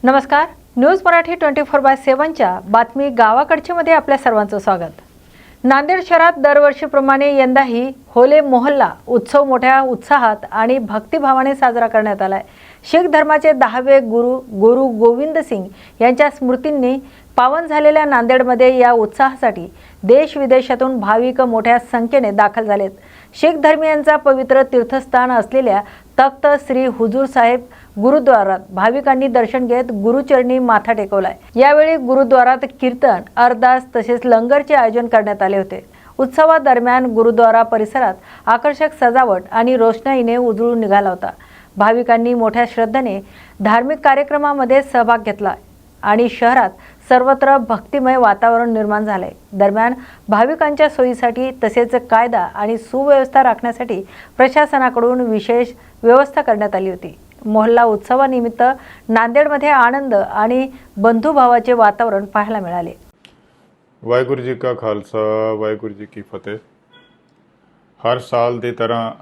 नमस्कार, न्यूज मराठी 24/7च्या बातमी गावाकडचे मध्ये आपल्या सर्वांचं स्वागत। नांदेड शहरात दरवर्षीप्रमाणे यंदाही होले मोहल्ला उत्सव मोठ्या उत्साहात आणि भक्तिभावाने साजरा करण्यात आलाय। शीख धर्माचे 10वे गुरु गोविंद सिंग यांच्या स्मृतींनी पावन झालेल्या नांदेडमध्ये या उत्साहासाठी देश विदेशातून भाविक मोठ्या संख्येने दाखल झालेत। शीख धर्मीयांचा पवित्र तीर्थस्थान असलेल्या तख्त श्री हुजूर साहेब गुरुद्वारात भाविकांनी दर्शन घेत गुरुचरणी माथा टेकवलाय। यावेळी गुरुद्वारात कीर्तन, अरदास तसेच लंगरचे आयोजन करण्यात आले होते। उत्सवादरम्यान गुरुद्वारा परिसरात आकर्षक सजावट आणि रोषणाईने उजळून निघाला होता। भाविकांनी मोठ्या श्रद्धेने धार्मिक कार्यक्रमामध्ये सहभाग घेतला आणि शहरात सर्वत्र भक्तिमय वातावरण निर्माण झाले। दरम्यान भाविकांच्या सोयीसाठी तसेच कायदा आणि सुव्यवस्था राखण्यासाठी प्रशासनाकडून विशेष व्यवस्था करण्यात आली होती। मोहल्ला उत्सवानिमित्त नांदेडमध्ये आनंद आणि बंधुभावाचे वातावरण पाहायला मिळाले। वाहिगुरू जी का खालसा, वाहिगुरू जी की फतेह। हर साल ਦੀ ਤਰ੍ਹਾਂ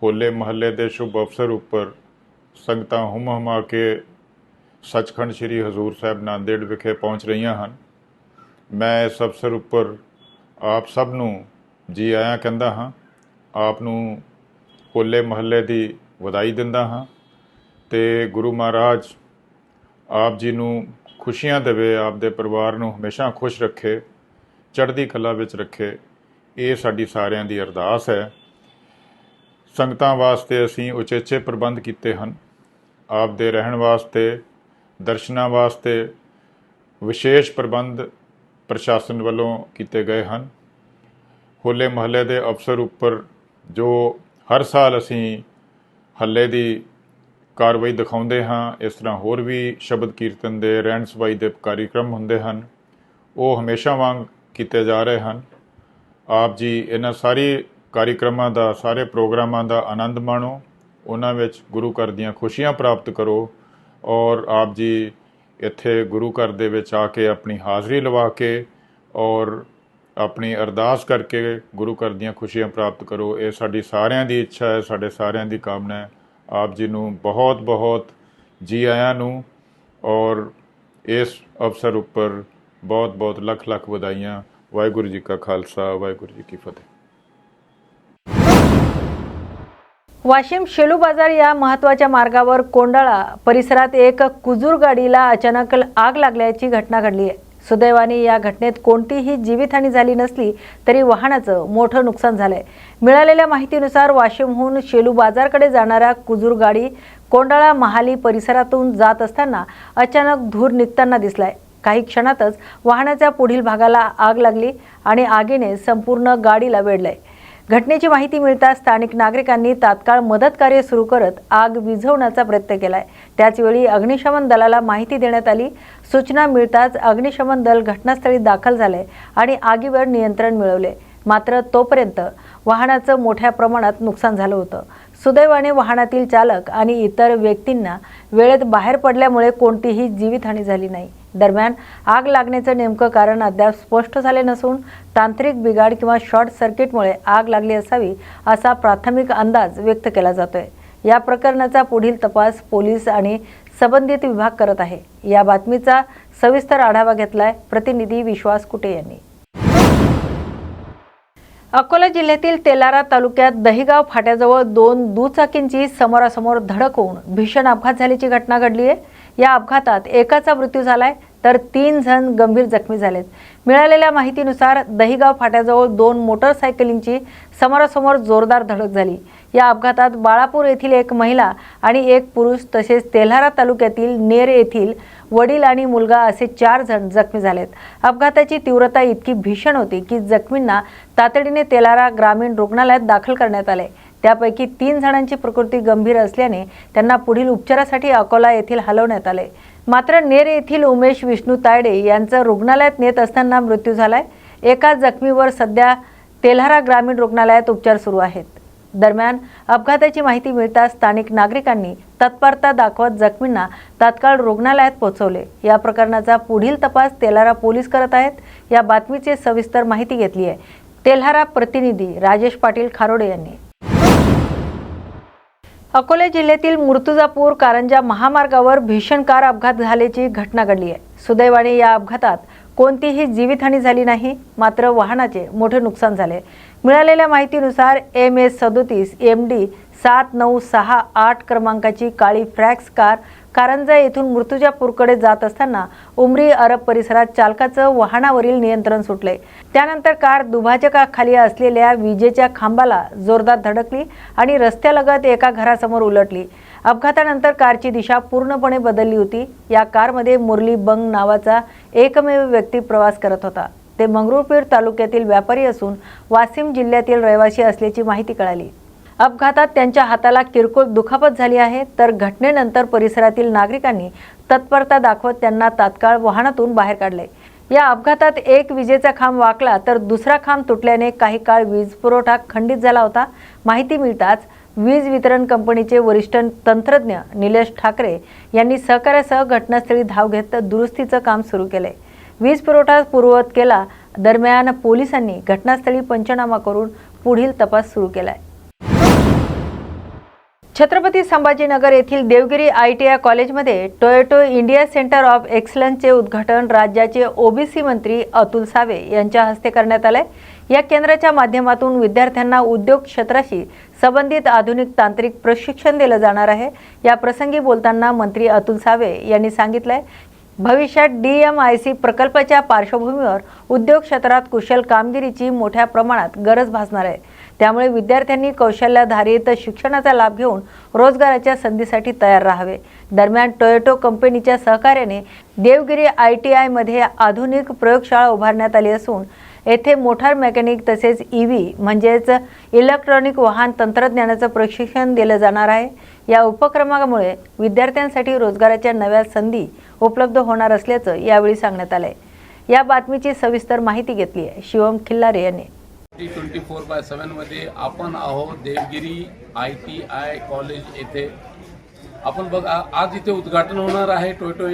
ਹੋਲੇ ਮਹੱਲੇ ਦੇ शुभ अवसर ਉੱਪਰ ਸੰਗਤਾਂ ਹੁਮ-ਹੁਮਾ ਕੇ ਸੱਚਖੰਡ ਸ਼੍ਰੀ ਹਜ਼ੂਰ ਸਾਹਿਬ ਨਾਂਦੇੜ ਵਿਖੇ ਪਹੁੰਚ ਰਹੀਆਂ ਹਨ। ਮੈਂ ਇਸ ਅਵਸਰ ਉੱਪਰ ਆਪ ਸਭ ਨੂੰ ਜੀ ਆਇਆਂ ਕਹਿੰਦਾ ਹਾਂ। ਆਪ ਨੂੰ ਹੋਲੇ ਮਹੱਲੇ ਦੀ ਵਧਾਈ ਦਿੰਦਾ ਹਾਂ ਤੇ ਗੁਰੂ ਮਹਾਰਾਜ ਆਪ ਜੀ ਨੂੰ खुशियां देवे, आपदे परिवार नूं हमेशा खुश रखे, चढ़दी कला विच रखे। ये साडी सारियां दी अरदास है। संगतां वास्ते असीं उचेचे प्रबंध कीते हन। आपदे रहण वास्ते, दर्शनां वास्ते विशेष प्रबंध प्रशासन वालों कीते गए हन। होले महल्ले दे अवसर उपर जो हर साल असीं हल्ले दी कार्रवाई दिखाते हाँ, इस तरह होर भी शब्द कीर्तन के रहन सफाई के कार्यक्रम होंदे हन, वो हमेशा वांग किए जा रहे हैं। आप जी इन्हां सारी कार्यक्रमों का, सारे प्रोग्रामों का आनंद माणो, उन्हां विच गुरु घर दीआं खुशियां प्राप्त करो और आप जी इत्थे गुरु घर दे विच आके अपनी हाज़री लवा के और अपनी अरदास करके गुरु घर दीआं खुशियां प्राप्त करो। ये साडी सारियां दी इच्छा है, साडे सारियां दी कामना है। आप जी नूं बहुत बहुत जी आयां नूं और इस अवसर उपर बहुत बहुत लख लख बधाइयां। वाहिगुरू जी का खालसा, वाहिगुरू जी की फतेह। वाशिम शेलू बाजार या महत्त्वाच्या मार्गावर कोंडाळा परिसरात एक कुजूर गाडीला अचानक आग लागल्याची घटना घडली आहे। सुदैवाने या घटनेत कोणतीही जीवितहानी झाली नसली तरी वाहनाचं मोठं नुकसान झालंय। मिळालेल्या माहितीनुसार वाशिमहून शेलू बाजारकडे जाणाऱ्या कुजूर गाडी कोंडाळा महाली परिसरातून जात असताना अचानक धूर निघताना दिसलाय। काही क्षणातच वाहनाच्या पुढील भागाला आग लागली आणि आगीने संपूर्ण गाडीला वेढलंय। घटनेची माहिती मिळताच स्थानिक नागरिकांनी तात्काळ मदत कार्य सुरू करत आग विझवण्याचा प्रयत्न केलाय। त्याचवेळी अग्निशमन दलाला माहिती देण्यात आली। सूचना मिळताच अग्निशमन दल घटनास्थळी दाखल झाले आणि आगीवर नियंत्रण मिळवले। मात्र तोपर्यंत वाहनाचं मोठ्या प्रमाणात नुकसान झालं होतं। सुदैवाने वाहनातील चालक आणि इतर व्यक्तींना वेळेत बाहेर पडल्यामुळे कोणतीही जीवितहानी झाली नाही। दरम्यान आग लागण्याचं नेमकं कारण अद्याप स्पष्ट झाले नसून तांत्रिक बिघाड किंवा शॉर्ट सर्किटमुळे आग लागली असावी असा प्राथमिक अंदाज व्यक्त केला जातोय। या प्रकरणाचा पुढील तपास पोलीस आणि संबंधित विभाग करत आहे। या बातमीचा सविस्तर आढावा घेतलाय प्रतिनिधी विश्वास कुटे यांनी। अकोला जिल्ह्यातील तेलारा तालुक्यात दहिगाव फाट्याजवळ 2 दुचाकींची समोरासमोर धडक होऊन भीषण अपघात झाल्याची घटना घडली आहे। या अपघातात एकाचा मृत्यू झालाय तर 3 जण गंभीर जखमी झालेत। मिळालेल्या माहितीनुसार दहिगाव फाट्याजवळ 2 मोटरसायकलींची समोरासमोर जोरदार धडक झाली। या अपघातात बाळापूर येथील एक महिला आणि एक पुरुष तसेच तेल्हारा तालुक्यातील नेर येथील वडील आणि मुलगा असे 4 जण जखमी झालेत। अपघाताची तीव्रता इतकी भीषण होती की जखमींना तातडीने तेल्हारा ग्रामीण रुग्णालयात दाखल करण्यात आले। त्यापैकी 3 जणांची प्रकृती गंभीर असल्याने त्यांना पुढील उपचारासाठी अकोला येथील हलवण्यात आले। मात्र नेर येथील उमेश विष्णू तायडे यांचा रुग्णालयात नेत असताना मृत्यू झालाय। एका जखमीवर सध्या तेल्हारा ग्रामीण रुग्णालयात उपचार सुरू आहेत। दरम्यान अपघाताची माहिती मिळताच स्थानिक नागरिकांनी तत्परता दाखवत जखमींना तात्काळ रुग्णालयात पोहोचवले। या प्रकरणाचा पुढील तपास तेल्हारा पोलीस करत आहेत। या बातमीची सविस्तर माहिती घेतली आहे तेल्हारा प्रतिनिधी राजेश पाटील खारोडे यांनी। अकोला जिल्ह्यातील मूर्तिजापूर कारंजा महामार्गावर भीषण कार अपघात झाल्याची घटना घडली आहे। सुदैवाने या अपघातात कोणतीही जीवितहानी झाली नाही, मात्र वाहनाचे मोठे नुकसान झाले। मिळालेल्या माहितीनुसार MS37 MD 7968 क्रमांकाची काळी फ्रॅक्स कार कारंजा येथून मूर्तिजापूरकडे जात असताना उमरी अरब परिसरात चालकाचं वाहनावरील नियंत्रण सुटले। त्यानंतर कार दुभाजकाखाली असलेल्या विजेच्या खांबाला जोरदार धडकली आणि रस्त्यालगत एका घरासमोर उलटली। अपघातानंतर कारची दिशा पूर्णपणे बदलली होती। या कारमध्ये मुरली बंग नावाचा एकमेव व्यक्ती प्रवास करत होता। ते मंगरुळपीर तालुक्यातील व्यापारी असून वाशिम जिल्ह्यातील रहिवासी असल्याची माहिती कळाली। अपघातात त्यांच्या हाताला किरकोळ दुखापत झाली आहे, तर घटनेनंतर परिसरातील नागरिकांनी तत्परता दाखवत त्यांना तात्काळ वाहनातून बाहेर काढले। या अपघातात एक विजेचा खांब वाकला तर दुसरा खांब तुटल्याने काही काळ वीज पुरवठा खंडित झाला होता। माहिती मिळताच वीज वितरण कंपनीचे वरिष्ठ तंत्रज्ञ निलेश ठाकरे यांनी सहकार्यासह घटनास्थळी धाव घेत दुरुस्तीचं काम सुरू केले। वीज पुरवठा पूर्ववत केला। दरम्यान पोलिसांनी घटनास्थळी पंचनामा करून पुढील तपास सुरू केलाय। छत्रपती संभाजीनगर येथील देवगिरी ITI कॉलेजमध्ये टोयोटो इंडिया सेंटर ऑफ एक्सलन्सचे उद्घाटन राज्याचे OBC मंत्री अतुल सावे यांच्या हस्ते करण्यात आले। या केंद्राच्या माध्यमातून विद्यार्थ्यांना उद्योग क्षेत्राशी संबंधित आधुनिक तांत्रिक प्रशिक्षण दिले जाणार आहे। या प्रसंगी बोलताना मंत्री अतुल सावे यांनी सांगितले, भविष्यात DMIC प्रकल्पाच्या पार्श्वभूमीवर उद्योग क्षेत्रात कुशल कामगिरीची मोठ्या प्रमाणात गरज भासणार आहे। त्यामुळे विद्यार्थ्यांनी कौशल्याधारित शिक्षणाचा लाभ घेऊन रोजगाराच्या संधीसाठी तयार राहावे। दरम्यान टोयोटो कंपनीच्या सहकार्याने देवगिरी ITI मध्ये आधुनिक प्रयोगशाळा उभारण्यात आली असून येथे मोटार मेकॅनिक तसेच EV म्हणजेच इलेक्ट्रॉनिक वाहन तंत्रज्ञानाचं प्रशिक्षण दिले जाणार आहे। या उपक्रमामुळे विद्यार्थ्यांसाठी रोजगाराच्या नव्या संधी उपलब्ध होणार असल्याचं यावेळी सांगण्यात आले। या बातमीची सविस्तर माहिती घेतली आहे शिवम खिल्लारे यांनी। 24/7 मध्ये आपण आहोत देवगिरी ITI कॉलेज येथे। आपण बघा, आज इथे उद्घाटन होणार आहे टोयोटो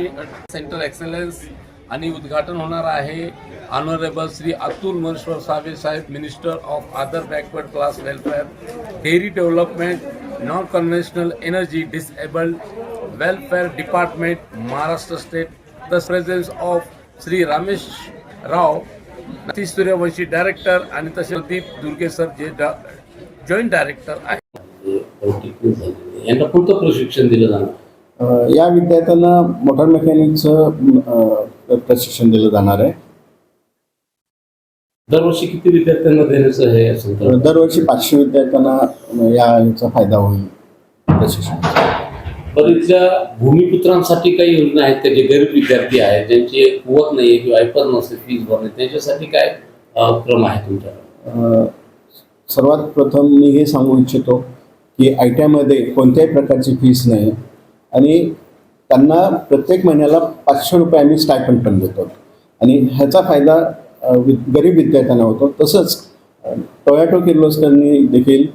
सेंटर एक्सलन्स आणि उद्घाटन होणार आहे honourable Shri Atul Maheshwar Save saheb, minister of other backward class welfare, dairy development, non conventional energy, disabled welfare department, Maharashtra state. The presence of Shri Ramesh Rao Suryavanshi director आणि तसे दीप दुर्गे सर जे जॉईंट डायरेक्टर आहे। यांना कोणतं प्रशिक्षण दिलं जाणार? या विद्यार्थ्यांना मोटार मेकॅनिकचं प्रशिक्षण दिलं जाणार आहे। दरवर्षी किती विद्यार्थ्यांना देण्याचं आहे असं? दरवर्षी 500 विद्यार्थ्यांना याचा फायदा होईल प्रशिक्षण। बरं, इथल्या भूमिपुत्रांसाठी काही योजना आहेत का? जे गरीब विद्यार्थी आहेत, ज्यांची कुवत नाही किंवा ऐपत नसते फीस भरणे, त्यांच्यासाठी काय क्रम आहे तुमच्याकडे? सर्वात प्रथम मी हे सांगू इच्छितो की ITI मध्ये कोणत्याही प्रकारची फीस नाही आणि त्यांना प्रत्येक महिन्याला 500 रुपये आम्ही स्टायपंड पण देतो आणि ह्याचा फायदा गरीब विद्यार्थ्यांना होतो। तसंच टोयोटो किर्लोस्करनी देखील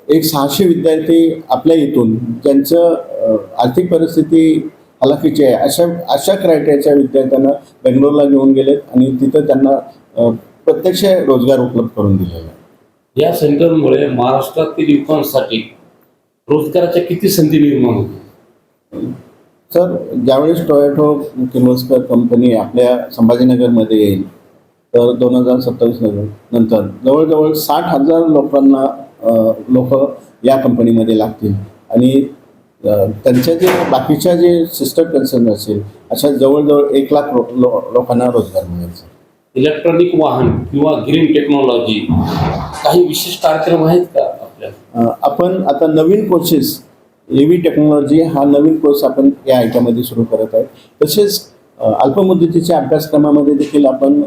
एक 600 विद्यार्थी आपल्या इथून ज्यांचं आर्थिक परिस्थिती हलाखीची आहे अशा क्रायटेरियाच्या विद्यार्थ्यांना बेंगलोरला घेऊन गेलेत आणि तिथं त्यांना प्रत्यक्ष रोजगार उपलब्ध करून दिलेला आहे। या सेंटरमुळे महाराष्ट्रातील युवकांसाठी रोजगाराच्या किती संधी निर्माण होतील? सर, ज्यावेळेस टोयोटो किर्लोस्कर कंपनी आपल्या संभाजीनगरमध्ये येईल तर 2027 नंतर जवळजवळ 60,000 लोक या कंपनीमध्ये लागतील आणि त्यांच्या जे बाकीच्या जे सिस्टर कन्सर्न असेल अशा जवळजवळ 1 लाख लोकांना रोजगार मिळेल। इलेक्ट्रॉनिक वाहन किंवा ग्रीन टेक्नॉलॉजी काही विशेष कार्यक्रम आहेत का आपल्या? आपण आता नवीन कोर्सेस EV टेक्नॉलॉजी हा नवीन कोर्स आपण या ITI मध्ये सुरू करत आहे। तसेच अल्पमुदतीच्या अभ्यासक्रमामध्ये देखील आपण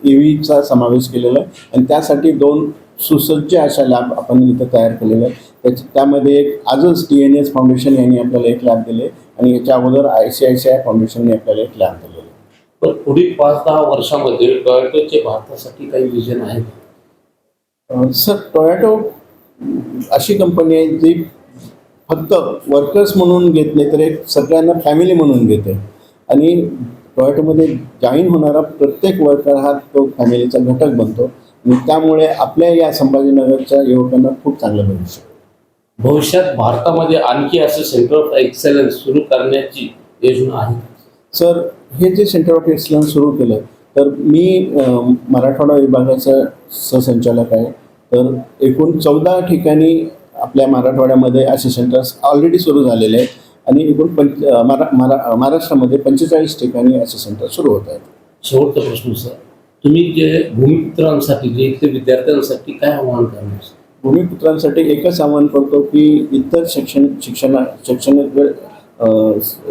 EVचा समावेश केलेला आहे आणि त्यासाठी 2 सुसज्ज अशा लॅब आपण इथं तयार केलेले आहेत। त्यामध्ये आजच TNS फाउंडेशन यांनी आपल्याला एक लॅब दिले आणि याच्या अगोदर ICICI फाउंडेशनने आपल्याला एक लॅब दिलेले। पण पुढील 5-10 वर्षामध्ये टोयोटोचे भारतासाठी काही विजन आहे? सर, टोयोटो अशी कंपनी आहे जी फक्त वर्कर्स म्हणून घेत नाही तर एक सगळ्यांना फॅमिली म्हणून घेते आणि टोयोटोमध्ये जॉईन होणारा प्रत्येक वर्कर हा तो फॅमिलीचा घटक बनतो आणि त्यामुळे आपल्या या संभाजीनगरच्या युवकांना खूप चांगलं भविष्य। भविष्यात भारतामध्ये आणखी असं सेंटर ऑफ एक्सेलन्स सुरू करण्याची योजना आहे? सर, हे जे सेंटर ऑफ एक्सलन्स सुरू केलं, तर मी मराठवाडा विभागाचा सहसंचालक आहे. तर एकूण 14 ठिकाणी आपल्या मराठवाड्यामध्ये असे सेंटर्स ऑलरेडी सुरू झालेले आहेत आणि एकूण महाराष्ट्रामध्ये 45 ठिकाणी असे सेंटर सुरू होत आहेत. शेवटचा प्रश्न सर, तुम्ही जे भूमिपुत्रांसाठी जे इथल्या विद्यार्थ्यांसाठी काय आव्हान करणार? भूमिपुत्रांसाठी एकच आवाहन करतो की इतर शैक्षणिक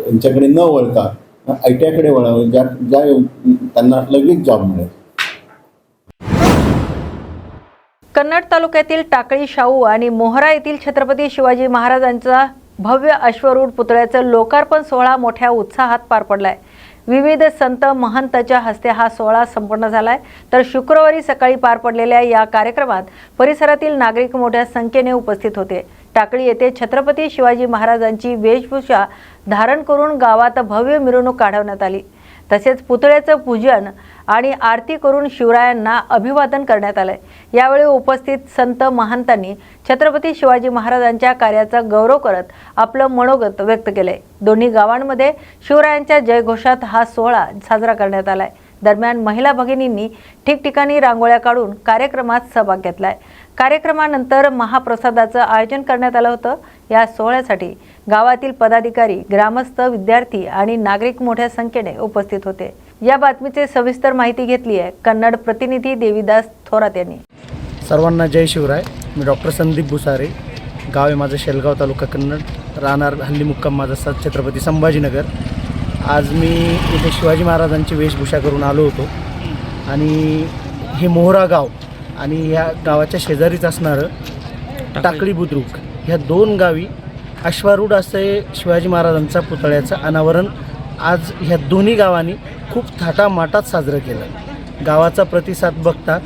यांच्याकडे न वळता ITI कडे वळावे, ज्या त्यांना लगेच जॉब मिळेल. कन्नड तालुक्यातील टाकळी शाहू आणि मोहरा येथील छत्रपती शिवाजी महाराजांचा भव्य अश्वरूढ पुतळ्याचं लोकार्पण सोहळा मोठ्या उत्साहात पार पडलाय. विविध संत महंतांच्या हस्ते हा सोहळा संपन्न झालाय. तर शुक्रवारी सकाळी पार पडलेल्या या कार्यक्रमात परिसरातील नागरिक मोठ्या संख्येने उपस्थित होते. टाकळी येथे छत्रपती शिवाजी महाराजांची वेशभूषा धारण करून गावात भव्य मिरवणूक काढवण्यात आली. तसेच पुतळ्याचं पूजन आणि आरती करून शिवरायांना अभिवादन करण्यात आले. यावेळी उपस्थित संत महंतांनी छत्रपती शिवाजी महाराजांच्या कार्याचा गौरव करत आपलं मनोगत व्यक्त केले. दोन्ही गावांमध्ये शिवरायांच्या जयघोषात हा सोहळा साजरा करण्यात आलाय. दरम्यान महिला भगिनींनी ठिकठिकाणी रांगोळ्या काढून कार्यक्रमात सहभाग घेतलाय. कार्यक्रमानंतर महाप्रसादाचं आयोजन करण्यात आलं होतं. या सोहळ्यासाठी गावातील पदाधिकारी, ग्रामस्थ, विद्यार्थी आणि नागरिक मोठ्या संख्येने उपस्थित होते. या बातमीची सविस्तर माहिती घेतली आहे कन्नड प्रतिनिधी देवीदास थोरात यांनी. सर्वांना जय शिवराय. मी डॉक्टर संदीप भुसारे. गाव आहे माझं शेलगाव, तालुका कन्नड. राहणार हल्ली मुक्काम माझा छत्रपती संभाजीनगर. आज मी इथे शिवाजी महाराजांची वेशभूषा करून आलो होतो आणि हे मोहरा गाव आणि ह्या गावाच्या शेजारीच असणारं टाकळी बुद्रुक ह्या 2 गावी अश्वारूढ असे शिवाजी महाराजांचा पुतळ्याचं अनावरण आज ह्या दोन्ही गावांनी खूप थाटामाटात साजरं केलं. गावाचा प्रतिसाद बघता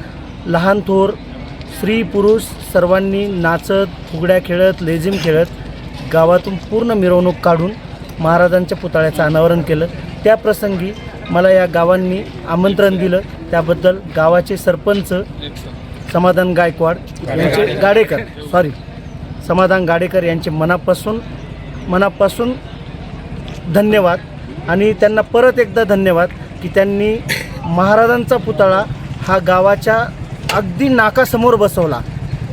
लहान थोर, स्त्री पुरुष सर्वांनी नाचत, फुगड्या खेळत, लेझिम खेळत गावातून पूर्ण मिरवणूक काढून महाराजांच्या पुतळ्याचं अनावरण केलं. त्या प्रसंगी मला या गावांनी आमंत्रण दिलं. त्याबद्दल गावाचे सरपंच समाधान गाडेकर यांचे मनापासून धन्यवाद. आणि त्यांना परत एकदा धन्यवाद की त्यांनी महाराजांचा पुतळा हा गावाच्या अगदी नाकासमोर बसवला,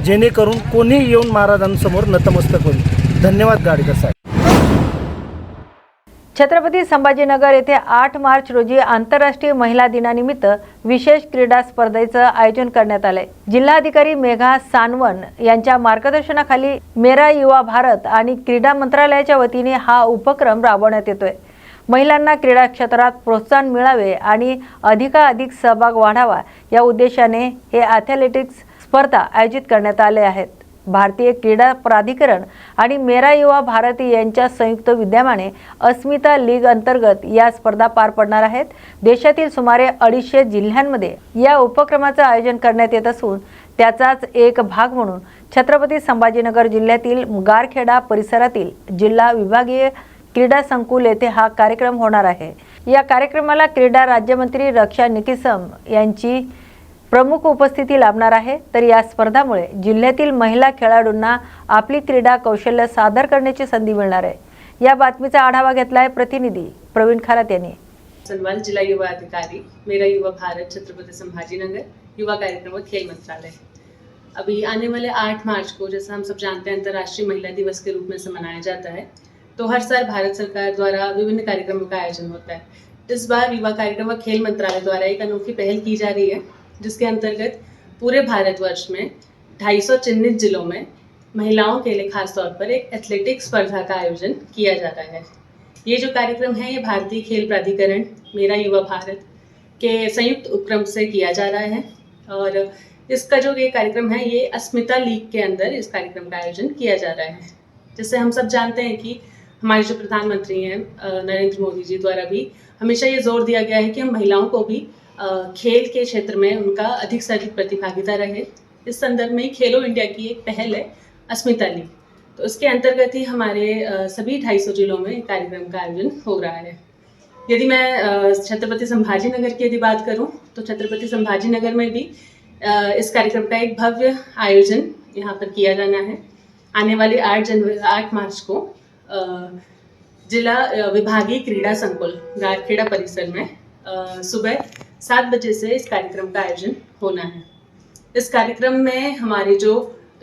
जेणेकरून कोणीही येऊन महाराजांसमोर नतमस्तक होईल. धन्यवाद गाडेकर साहेब. छत्रपती संभाजीनगर येथे 8 मार्च रोजी आंतरराष्ट्रीय महिला दिनानिमित्त विशेष क्रीडा स्पर्धेचं आयोजन करण्यात आले. जिल्हाधिकारी मेघा सानवन यांच्या मार्गदर्शनाखाली मेरा युवा भारत आणि क्रीडा मंत्रालयाच्या वतीने हा उपक्रम राबवण्यात येतोय. महिलांना क्रीडा क्षेत्रात प्रोत्साहन मिळावे आणि अधिकाधिक सहभाग वाढावा या उद्देशाने हे ॲथलेटिक्स स्पर्धा आयोजित करण्यात आले आहेत. भारतीय क्रीडा प्राधिकरण आणि मेरा युवा भारत यांच्या संयुक्त विद्यमाने अस्मिता लीग अंतर्गत या स्पर्धा पार पडणार आहेत. देशातील सुमारे 250 जिल्ह्यांमध्ये या उपक्रमाचं आयोजन करण्यात येत असून त्याचाच एक भाग म्हणून छत्रपती संभाजीनगर जिल्ह्यातील गारखेडा परिसरातील जिल्हा विभागीय क्रीडा संकुल येथे हा कार्यक्रम होणार आहे. या कार्यक्रमाला क्रीडा राज्यमंत्री रक्षा निकीसम यांची प्रमुख उपस्थिती लाभणार आहे. तर या स्पर्धामुळे जिल्ह्यातील महिला खेळाडूंना आपली क्रीडा कौशल्य सादर करण्याची संधी मिळणार आहे. या बातमीचा आढावा घेतलाय प्रतिनिधी प्रवीण खरात यांनी. सनवाल जिला युवा अधिकारी, मेरा युवा भारत, छत्रपति संभाजीनगर, युवा कार्यक्रम और खेल मंत्रालय। अभी आने वाले 8 मार्च को, जैसा हम सब जानते हैं, अंतर्राष्ट्रीय महिला दिवस के रूप में से मनाया जाता है। तो हर साल भारत सरकार द्वारा विभिन्न कार्यक्रमों का आयोजन होता है। इस बार युवा कार्यक्रम और खेल मंत्रालय द्वारा एक अनोखी पहल की जा रही है, जिसके अंतर्गत पूरे भारतवर्ष में 250 चिन्हित जिलों में महिलाओं के लिए खासतौर पर एक एथलेटिक्स स्पर्धा का आयोजन किया जा रहा है। ये जो कार्यक्रम है, ये भारतीय खेल प्राधिकरण, मेरा युवा भारत के संयुक्त उपक्रम से किया जा रहा है। और इसका जो ये कार्यक्रम है, ये अस्मिता लीग के अंदर इस कार्यक्रम का आयोजन किया जा रहा है। जैसे हम सब जानते हैं कि हमारे जो प्रधानमंत्री हैं नरेंद्र मोदी जी द्वारा भी हमेशा ये जोर दिया गया है कि हम महिलाओं को भी खेल के क्षेत्र में उनका अधिक से अधिक प्रतिभागिता रहे। इस संदर्भ में खेलो इंडिया की एक पहल है अस्मिता लीग। तो इसके अंतर्गत ही हमारे सभी 250 जिलों में कार्यक्रम का आयोजन हो रहा है। यदि मैं छत्रपति संभाजीनगर की यदि बात करूं, तो छत्रपति संभाजीनगर में भी इस कार्यक्रम का एक भव्य आयोजन यहाँ पर किया जाना है। आने वाली 8 मार्च को जिला विभागीय क्रीड़ा संकुल गारखेड़ा परिसर में सुबह 7 बजे से इस कार्यक्रम का आयोजन होना है। इस कार्यक्रम में हमारे जो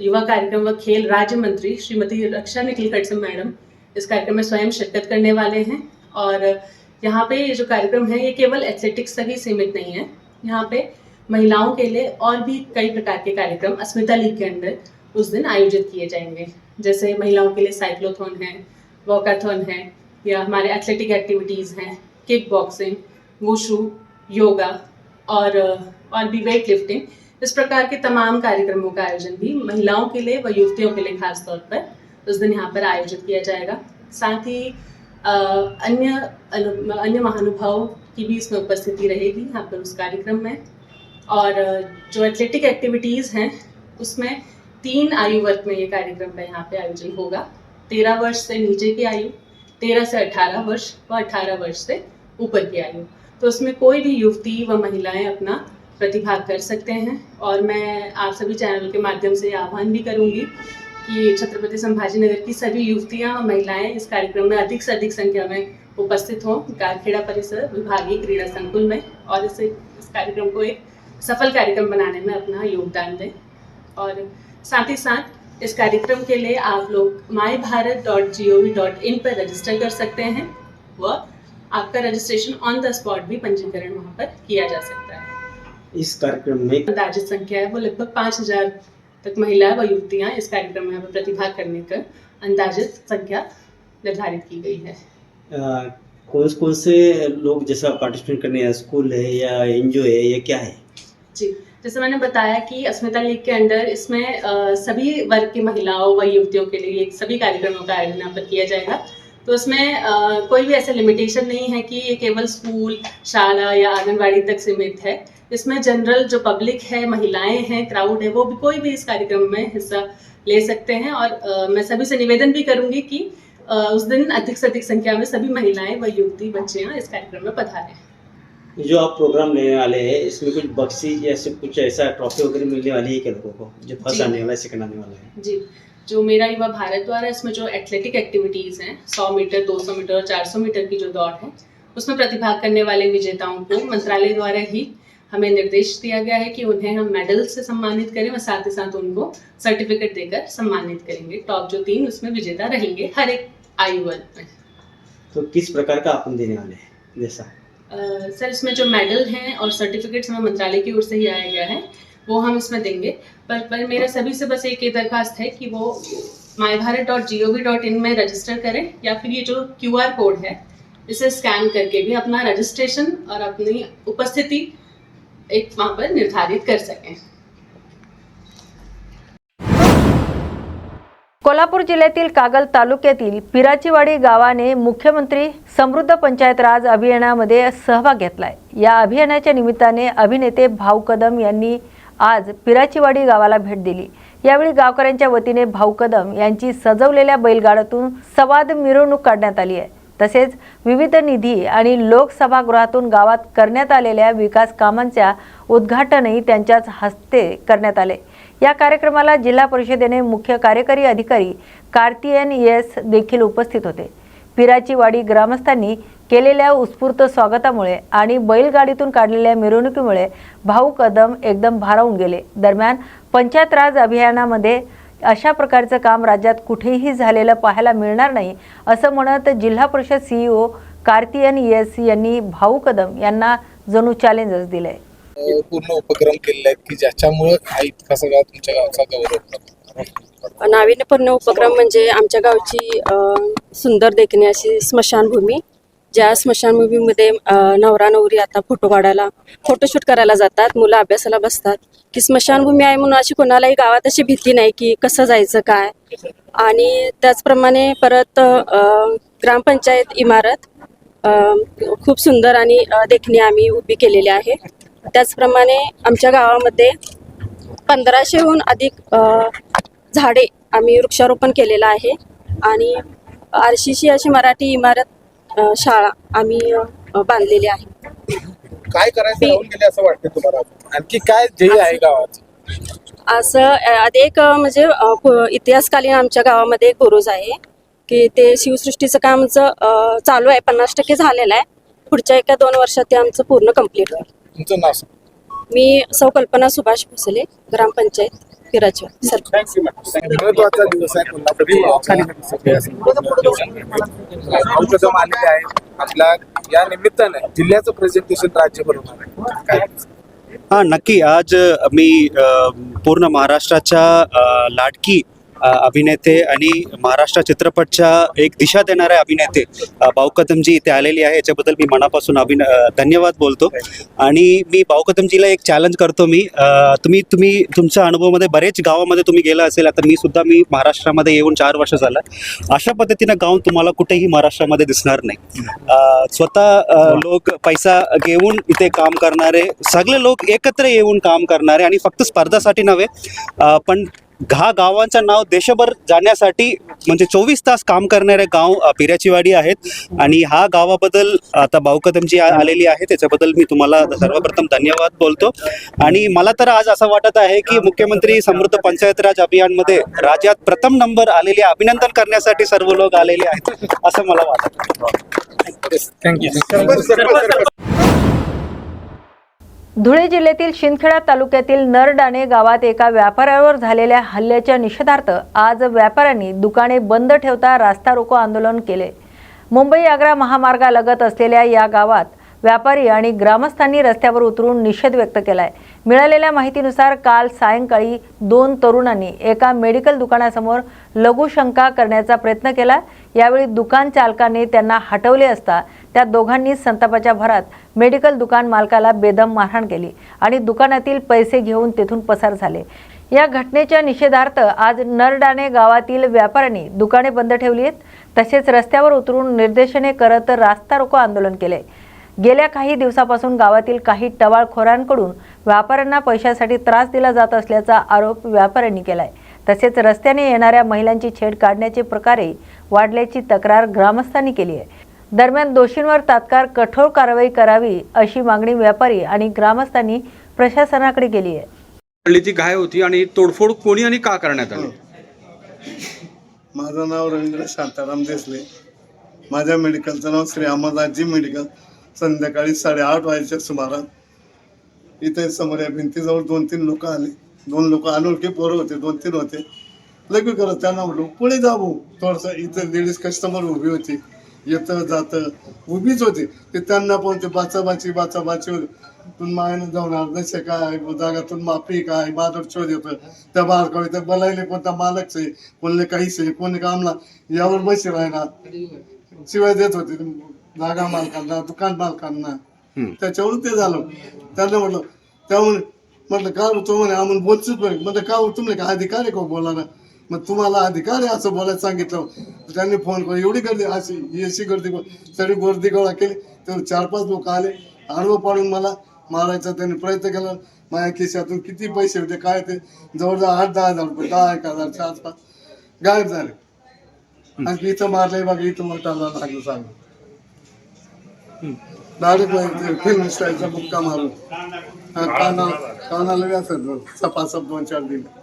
युवा कार्यक्रम व खेल राज्य मंत्री श्रीमती रक्षा निखिल मैडम इस कार्यक्रम में स्वयं शिरकत करने वाले हैं। और यहाँ पे ये जो कार्यक्रम है ये केवल एथलेटिक्स तक ही सीमित नहीं है। यहाँ पे महिलाओं के लिए और भी कई प्रकार के कार्यक्रम अस्मिता लीग के अंदर उस दिन आयोजित किए जाएंगे। जैसे महिलाओं के लिए साइक्लोथॉन है, वॉकाथॉन है, या हमारे एथलेटिक एक्टिविटीज़ हैं, किक बॉक्सिंग, वुशु, योगा और भी वेट लिफ्टिंग। इस प्रकार के तमाम कार्यक्रमों का आयोजन भी महिलाओं के लिए व युवतियों के लिए खास तौर पर उस दिन यहाँ पर आयोजित किया जाएगा। साथ ही अन्य महानुभावों की भी इसमें उपस्थिति रहेगी यहाँ पर उस कार्यक्रम में। और जो एथलेटिक एक्टिविटीज़ हैं उसमें 3 आयु वर्ग में ये कार्यक्रम का यहाँ पे आयोजन होगा। 13 वर्ष से नीचे की आयु, 13 से 18 वर्ष व 18 वर्ष से ऊपर की आयु। तो उसमें कोई भी युवती व महिलाएं अपना प्रतिभाग कर सकते हैं। और मैं आप सभी चैनल के माध्यम से आह्वान भी करूंगी कि छत्रपति संभाजी नगर की सभी युवतियां और महिलाएं इस कार्यक्रम में अधिक से अधिक संख्या में उपस्थित हों गारखेड़ा परिसर विभागीय क्रीड़ा संकुल में, और इस कार्यक्रम को एक सफल कार्यक्रम बनाने में अपना योगदान दें। और साथ ही साथ इस कार्यक्रम के लिए आप लोग mybharat.gov.in पर रजिस्टर कर सकते हैं व आपका रजिस्ट्रेशन ऑन द स्पॉट भी पंजीकरण वहाँ पर किया जा सकता है। इस कार्यक्रम में अंदाजित संख्या है वो लगभग 5000 तक महिलाएं व युवतियाँ इस कार्यक्रम में प्रतिभाग करने का अंदाजित संख्या निर्धारित की गई है। कौन से लोग जैसा पार्टिसिपेट करने हैं, स्कूल है या एनजीओ है या क्या है? जी, जैसे मैंने बताया कि अस्मिता लीग के अंडर इसमें सभी वर्ग की महिलाओं व युवतियों के लिए सभी कार्यक्रमों का आयोजन यहाँ पर किया जाएगा। तो इसमें कोई भी ऐसा लिमिटेशन नहीं है कि ये केवल स्कूल, शाला या आंगनबाड़ी तक सीमित है। इसमें जनरल जो पब्लिक है, महिलाएं हैं, क्राउड है, वो भी कोई भी इस कार्यक्रम में हिस्सा ले सकते हैं। और मैं सभी से निवेदन भी करूंगी कि उस दिन अधिक से अधिक संख्या में सभी महिलाएं व युवती बच्चियां इस कार्यक्रम में पधारें। जो आप प्रोग्राम लेने वाले हैं इसमें कुछ बख्शीश या कुछ ऐसा ट्रॉफी वगैरह मिलने वाली है क्या लोगों को जो फर्स्ट आने वाला है, सेकंड आने वाला है? जी, जो मेरा युवा भारत द्वारा इसमें जो एथलेटिक एक्टिविटीज़ हैं 100 मीटर, 200 मीटर और 400 मीटर की जो दौड़ है उसमें प्रतिभाग करने वाले विजेताओं को मंत्रालय द्वारा ही हमें निर्देश दिया गया है कि उन्हें हम मेडल से सम्मानित करें और साथ ही साथ उनको सर्टिफिकेट देकर सम्मानित करेंगे। टॉप जो 3 उसमें विजेता रहेंगे हर एक आयु वर्ग में। तो किस प्रकार का अपन देने वाले हैं जैसा? सर, इसमें जो मेडल हैं और सर्टिफिकेट्स हमें मंत्रालय की ओर से ही आया गया है वो हम इसमें देंगे। पर मेरा सभी से बस एक दरख्वास्त है कि वो mybharat.gov.in में रजिस्टर करें या फिर ये जो QR कोड है इसे स्कैन करके भी अपना रजिस्ट्रेशन और अपनी उपस्थिति एक वहाँ पर निर्धारित कर सकें। कोल्हापूर जिल्ह्यातील कागल तालुक्यातील पिराचीवाडी गावाने मुख्यमंत्री समृद्ध पंचायत राज अभियानामध्ये सहभाग घेतलाय। या अभियानाच्या निमित्ताने अभिनेते भाऊ कदम यांनी आज पिराचीवाडी गावाला भेट दिली। यावेळी गावकऱ्यांच्या वतीने भाऊ कदम यांची सजवलेल्या बैलगाड्यातून सवाद मिरवणूक काढण्यात आली आहे। तसेच विविध निधी आणि लोकसभागृहातून गावात करण्यात आलेल्या विकास कामांच्या उद्घाटनही त्यांच्याच हस्ते करण्यात आले। या कार्यक्रमाला जिल्हा परिषदेने मुख्य कार्यकारी अधिकारी कार्तियन एस देखील उपस्थित होते। पिराचीवाडी ग्रामस्थांनी केलेल्या उत्स्फूर्त स्वागतामुळे आणि बैलगाडीतून काढलेल्या मिरवणुकीमुळे भाऊ कदम एकदम भारावून गेले। दरम्यान पंचायत राज अभियानामध्ये अशा प्रकारचं काम राज्यात कुठेही झालेलं पाहायला मिळणार नाही असं म्हणत जिल्हा परिषद सीईओ कार्तियन एस यांनी भाऊ कदम यांना जणू चॅलेंजच दिलंय। पूर्ण उपक्रम केलेले आहेत की ज्याच्यामुळे हा इतका सगळा तुमच्या गावचा गौरव। नाविन्यपूर्ण उपक्रम म्हणजे आमच्या गावची सुंदर देखणी अशी स्मशानभूमी, ज्या स्मशानभूमीमध्ये नवरा नवरी आता फोटो काढायला, फोटोशूट करायला जातात, मुलं अभ्यासाला बसतात, की स्मशानभूमी आहे म्हणून अशी कोणालाही गावात अशी भीती नाही की कसं जायचं काय। आणि त्याचप्रमाणे परत ग्रामपंचायत इमारत खूप सुंदर आणि देखणी आम्ही उभी केलेली आहे। त्याचप्रमाणे आमच्या गावामध्ये 1500हून अधिक झाडे आम्ही वृक्षारोपण केलेलं आहे आणि RCC अशी मराठी इमारत शाळा आम्ही बांधलेली आहे। काय करायचं राहून गेले असं वाटतं तुम्हाला? आणखी काय ध्येय आहे गावाचं? असं एक म्हणजे इतिहासकालीन आमच्या गावामध्ये एक बुरुज आहे की ते शिवसृष्टीचं काम चालू आहे, 50% झालेलं आहे. पुढच्या 1-2 वर्षात ते आमचं पूर्ण कंप्लीट होईल. तुमचं नाव सांगा. मी सौ कल्पना सुभाष भोसले, ग्रामपंचायत पिराची सरपंच. महत्वाचा दिवस आहे कदम आलेले आहेत आपल्या या निमित्ताने जिल्ह्याचं प्रेझेंटेशन राज्यभर होणार आहे. काय हां, नक्की. आज मी पूर्ण महाराष्ट्राच्या लाडकी अभिनेते आणि महाराष्ट्र चित्रपटच्या एक दिशा देणारे अभिनेते भाऊ कदमजी इथे आलेली आहे, याच्याबद्दल मी मनापासून धन्यवाद बोलतो. आणि मी भाऊ कदमजीला एक चॅलेंज करतो. तुम्ही तुमच्या अनुभवामध्ये बरेच गावामध्ये तुम्ही गेला असेल. आता मी महाराष्ट्रामध्ये येऊन 4 वर्ष झालं. अशा पद्धतीनं गाव तुम्हाला कुठेही महाराष्ट्रामध्ये दिसणार नाही. स्वतः लोक पैसा घेऊन इथे काम करणारे, सगळे लोक एकत्र येऊन काम करणारे आणि फक्त स्पर्धासाठी नव्हे पण गावांचं नाव देशभर जाण्यासाठी म्हणजे 24 तास काम करणारे गाव पिराचीवाडी आहेत. आणि हा गावाबद्दल आता भाऊ कदमजी आलेली आहे, त्याच्याबद्दल मी तुम्हाला सर्वप्रथम धन्यवाद बोलतो. आणि मला तर आज असं वाटत आहे की मुख्यमंत्री समृद्ध पंचायत राज अभियानमध्ये राज्यात प्रथम नंबर आलेले अभिनंदन करण्यासाठी सर्व लोक आलेले आहेत असं मला वाटतं. थँक्यू. धुळे जिल्ह्यातील शिंदखेडा तालुक्यातील नरडाणे गावात एका व्यापाऱ्यावर झालेल्या हल्ल्याच्या निषेधार्थ आज व्यापाऱ्यांनी दुकाने बंद ठेवता रास्ता रोको आंदोलन केले. मुंबई आग्रा महामार्गालगत असलेल्या या गावात व्यापारी आणि ग्रामस्थांनी रस्त्यावर उतरून निषेध व्यक्त केलाय. मिळालेल्या माहितीनुसार काल सायंकाळी 2 तरुणांनी एका मेडिकल दुकानासमोर लघुशंका करण्याचा प्रयत्न केला. यावेळी दुकान चालकाने त्यांना हटवले असता त्या दोघांनी संतापाच्या भरात मेडिकल दुकान मालकाला बेदम मारहाण केली आणि दुकानातील पैसे घेऊन तेथून पसार झाले. या घटनेच्या निषेधार्थ आज नरडाणे गावातील व्यापाऱ्यांनी दुकाने बंद ठेवली आहेत. तसेच रस्त्यावर उतरून निदर्शने करत रास्ता रोको आंदोलन केले. गेल्या काही दिवसापासून गावातील काही टवाळखोरांकडून व्यापाऱ्यांना पैशासाठी त्रास दिला जात असल्याचा आरोप व्यापाऱ्यांनी केलाय. तसेच रस्त्याने येणाऱ्या महिलांची छेड काढण्याचे प्रकारही वाढल्याची तक्रार ग्रामस्थांनी केली आहे. दरम्यान दोषींवर तात्काळ कठोर कारवाई करावी अशी मागणी व्यापारी आणि ग्रामस्थांनी प्रशासनाकडे केली आहे. ती काय होती आणि तोडफोड कोणी आणि का करण्यात आली? माझं नाव रवींद्र शांताराम देसले. माझ्या मेडिकलचं नाव श्री अमरनाथजी मेडिकल. संध्याकाळी 8:30 वाजेच्या सुमारास इथे समोर या भिंतीजवळ 2-3 लोक आले. 2 लोक अनोळखी पोरं होते, 2-3 होते. लगेच करत त्यांना म्हटलं पुढे जाऊ. थोडंसं इथं लेडीज कस्टमर उभी होती, येतं जातं उभीच होती. ते त्यांना पण ते बाचाबाची तुम मायनं जाऊन अर्धशे काय जागातून माफी काय बादर शोध येतं त्या बारकावी त्या बलायले कोणता मालकच आहे, कोणले काहीच आहे, कोणी कामला यावर बशी राहणार शिवाय देत होते जागा मालकांना, दुकान मालकांना. त्याच्यावरून ते झालं. त्यांना म्हटलं त्यामुळे म्हटलं का तो म्हणे आम्हाला बोलतच नाही. म्हटलं का तुम्ही का अधिकार आहे का बोलायला? मग तुम्हाला अधिकार आहे असं बोलायला सांगितलं. त्यांनी फोन करून एवढी गर्दी अशी गर्दी सगळी गर्दी गोळा केली. तेव्हा 4-5 लोक आले, आडवं पाडून मला मारायचा त्यांनी प्रयत्न केला. माझ्या खिशातून किती पैसे होते काय ते जवळजवळ 8-10 हजार रुपये, 10-1,000च्या आसपास गायब झाले. आणि इथं मारलंय बघा, इथं मोठाला लागलं सांग डायरेक्ट फिल्म स्टाईलचा बुक्का मारून कानाला व्यासत सपासप 2-4 दिले.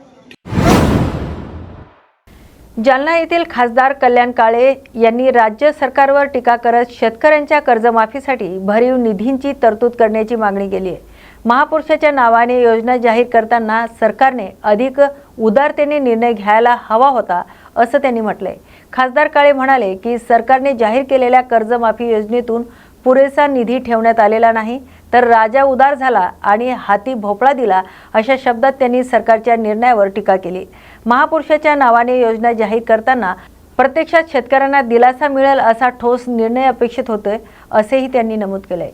जालना येथील खासदार कल्याण काळे यांनी राज्य सरकारवर टीका करत शेतकऱ्यांच्या कर्जमाफीसाठी भरीव निधींची तरतूद करण्याची मागणी केली आहे. महापुरुषाच्या नावाने योजना जाहीर करताना सरकारने अधिक उदारतेने निर्णय घ्यायला हवा होता असं त्यांनी म्हटलंय. खासदार काळे म्हणाले की सरकारने जाहीर केलेल्या कर्जमाफी योजनेतून पुरेसा निधी ठेवण्यात आलेला नाही, तर राजा उदार झाला आणि हाती भोपळा दिला अशा शब्दात त्यांनी सरकारच्या निर्णयावर टीका केली. महापुरुषाच्या नावाने योजना जाहीर करताना प्रत्यक्षात शेतकऱ्यांना दिलासा मिळेल असा ठोस निर्णय अपेक्षित होतोय असेही त्यांनी नमूद केले.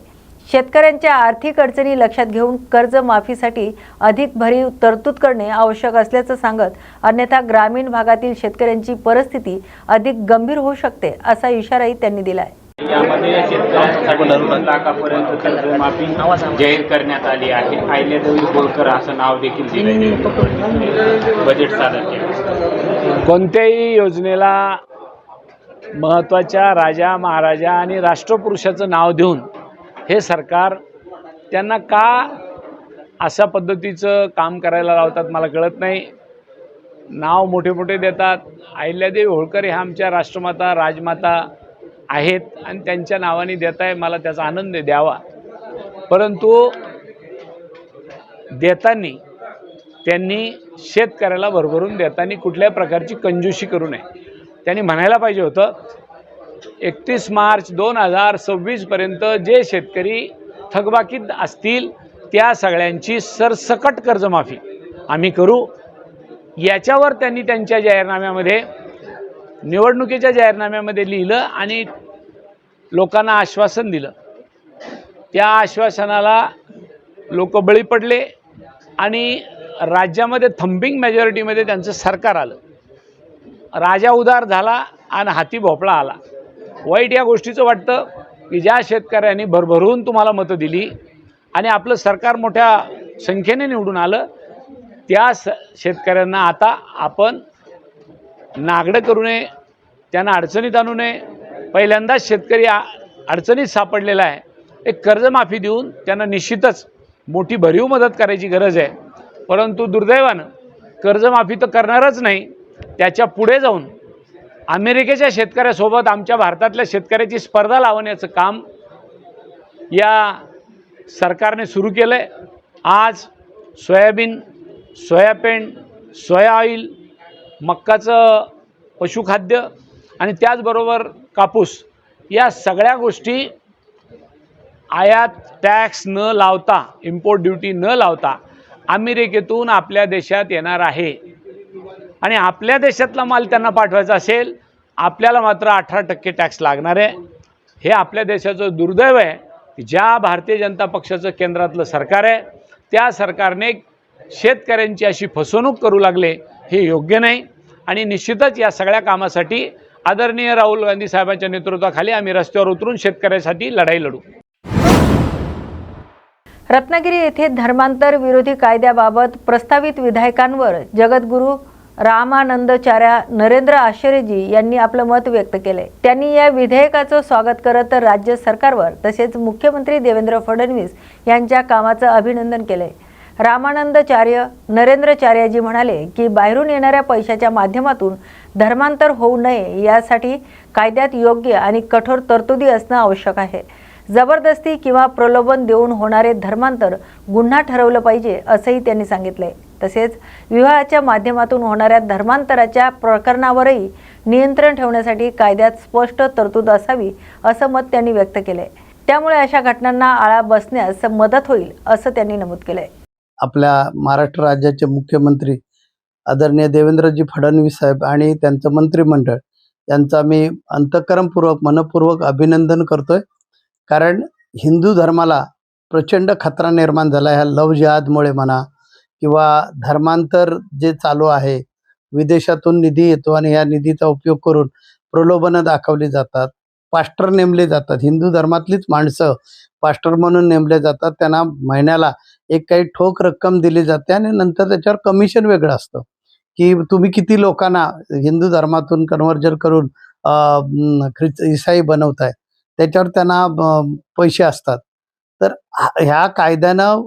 शेतकऱ्यांच्या आर्थिक अडचणी लक्षात घेऊन कर्जमाफीसाठी अधिक भरीव तरतूद करणे आवश्यक असल्याचं सांगत अन्यथा ग्रामीण भागातील शेतकऱ्यांची परिस्थिती अधिक गंभीर होऊ शकते असा इशाराही त्यांनी दिलाय. यामध्ये शेतकऱ्यांसाठी 2 लाखापर्यंत कर्जमाफी जाहीर करण्यात आली आहे. अहिल्यादेवी होळकर असं नाव देखील दिले बजेट सादर केलं. कोणत्याही योजनेला महत्त्वाच्या राजा महाराजा आणि राष्ट्रपुरुषाचं नाव देऊन हे सरकार त्यांना का अशा पद्धतीचं काम करायला लावतात मला कळत नाही. नाव मोठे मोठे देतात. अहिल्यादेवी होळकर ह्या आमच्या राष्ट्रमाता राजमाता आहेत आणि त्यांच्या नावाने देत आहे, मला त्याचा आनंद द्यावा. परंतु देताना त्यांनी शेतकऱ्याला भरभरून देताना कुठल्याही प्रकारची कंजूसी करू नये. त्यांनी म्हणायला पाहिजे होतं 31 मार्च 2026 पर्यंत जे शेतकरी थकबाकीत असतील त्या सगळ्यांची सरसकट कर्जमाफी आम्ही करू. याच्यावर त्यांनी त्यांच्या जाहीरनाम्यामध्ये निवडणुकीच्या जाहीरनाम्यामध्ये लिहिलं आणि लोकांना आश्वासन दिलं. त्या आश्वासनाला लोक बळी पडले आणि राज्यामध्ये थंबिंग मेजॉरिटीमध्ये त्यांचं सरकार आलं. राजा उदार झाला आणि हाती भोपळा आला. वाईट या गोष्टीचं वाटतं की ज्या शेतकऱ्यांनी भरभरून तुम्हाला मतं दिली आणि आपलं सरकार मोठ्या संख्येने निवडून आलं, त्या शेतकऱ्यांना आता आपण नागडं करू नये, त्यांना अडचणीत आणू नये. पहिल्यांदाच शेतकरी अडचणीत सापडलेला आहे. एक कर्जमाफी देऊन त्यांना निश्चितच मोठी भरीव मदत करायची गरज आहे. परंतु दुर्दैवानं कर्जमाफी तर करणारच नाही, त्याच्या पुढे जाऊन अमेरिकेच्या शेतकऱ्यासोबत आमच्या भारतातल्या शेतकऱ्याची स्पर्धा लावण्याचं काम या सरकारने सुरू केलं आहे. आज सोयाबीन, सोयापेंड, सोया ऑइल, मक्काचं पशुखाद्य आणि त्याचबरोबर कापूस या सगळ्या गोष्टी आयात टॅक्स न लावता, इम्पोर्ट ड्युटी न लावता अमेरिकेतून आपल्या देशात येणार आहे. आणि आपल्या देशातला माल त्यांना पाठवायचा असेल, आपल्याला मात्र 18% टॅक्स लागणार आहे. हे आपल्या देशाचं दुर्दैव आहे की ज्या भारतीय जनता पक्षाचं केंद्रातलं सरकार आहे त्या सरकारने शेतकऱ्यांची अशी फसवणूक करू लागले, हे योग्य नाही. आणि निश्चितच या सगळ्या कामासाठी आदरणीय राहुल गांधी साहेबांच्या नेतृत्वाखाली आम्ही रस्त्यावर उतरून शेतकऱ्यासाठी लढाई लढू. रत्नागिरी येथे धर्मांतर विरोधी कायद्याबाबत प्रस्तावित विधायकांवर जगद्गुरू रामानंदचार्य नरेंद्र आश्चर्यजी यांनी आपलं मत व्यक्त केले. त्यांनी या विधेयकाचं स्वागत करत राज्य सरकारवर तसेच मुख्यमंत्री देवेंद्र फडणवीस यांच्या कामाचं अभिनंदन केले. रामानंदचार्य नरेंद्रचार्यजी म्हणाले की बाहेरून येणाऱ्या पैशाच्या माध्यमातून धर्मांतर होऊ नये यासाठी कायद्यात योग्य आणि कठोर तरतुदी असणं आवश्यक आहे. जबरदस्ती किंवा प्रलोभन देऊन होणारे धर्मांतर गुन्हा ठरवलं पाहिजे असंही त्यांनी सांगितले. तसेच विवाहाच्या माध्यमातून होणाऱ्या धर्मांतराच्या प्रकरणावरही नियंत्रण ठेवण्यासाठी कायद्यात स्पष्ट तरतूद असावी असं मत त्यांनी व्यक्त केले. त्यामुळे अशा घटनांना आळा बसण्यास मदत होईल असं त्यांनी नमूद केले. आपल्या महाराष्ट्र राज्याचे मुख्यमंत्री आदरणीय देवेंद्रजी फडणवीस साहेब आणि त्यांचं मंत्रिमंडळ यांचा मी अंतःकरणपूर्वक मनपूर्वक अभिनंदन करतोय. कारण हिंदू धर्माला प्रचंड खतरा निर्माण झाला ह्या लव जिहादमुळे म्हणा किंवा धर्मांतर जे चालू आहे, विदेशातून निधी येतो आणि ह्या निधीचा उपयोग करून प्रलोभनं दाखवली जातात, पास्टर नेमले जातात, हिंदू धर्मातलीच माणसं पास्टर म्हणून नेमले जातात, त्यांना महिन्याला एक काही ठोक रक्कम दिली जाते आणि नंतर त्याच्यावर कमिशन वेगळं असतं की तुम्ही किती लोकांना हिंदू धर्मातून कन्व्हर्जन करून ईसाई बनवताय, त्याच्यावर त्यांना पैसे असतात. तर ह्या कायद्यानं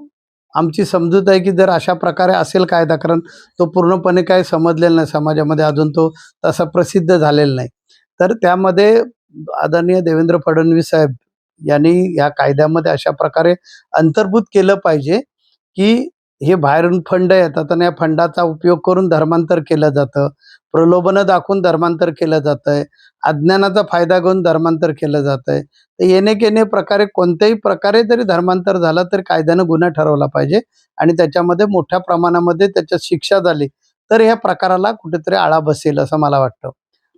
आमची समजूत आहे की जर अशा प्रकारे असेल कायदा, कारण तो पूर्णपणे काही समजलेला नाही समाजामध्ये, अजून तो तसा प्रसिद्ध झालेला नाही, तर त्यामध्ये आदरणीय देवेंद्र फडणवीस साहेब यांनी ह्या कायद्यामध्ये अशा प्रकारे अंतर्भूत केलं पाहिजे की हे बाहेरून फंड येतात आणि या फंडाचा उपयोग करून धर्मांतर केलं जातं, प्रलोभनं दाखवून धर्मांतर केलं जातं आहे, अज्ञानाचा फायदा घेऊन धर्मांतर केलं जातं आहे. तर येणे केणे प्रकारे कोणत्याही प्रकारे जरी धर्मांतर झालं तर कायद्यानं गुन्हा ठरवला पाहिजे आणि त्याच्यामध्ये मोठ्या प्रमाणामध्ये त्याच्यात शिक्षा झाली तर ह्या प्रकाराला कुठेतरी आळा बसेल असं मला वाटतं.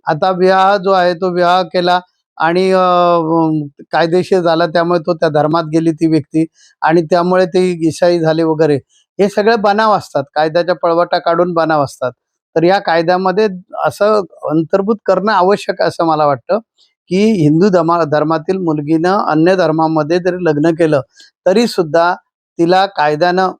आता विवाह जो आहे तो विवाह केला आणि कायदेशीर झाला, त्यामुळे तो त्या धर्मात गेली ती व्यक्ती आणि त्यामुळे ते ईसाई झाले वगैरे, हे सगळे बनाव असतात, कायद्याच्या पळवाटा काढून बनाव असतात. तर या कायद्यामध्ये असं अंतर्भूत करणं आवश्यक आहे असं मला वाटतं की हिंदू धर्मातील मुलगीनं अन्य धर्मामध्ये जरी लग्न केलं तरी सुद्धा तिला कायद्यानं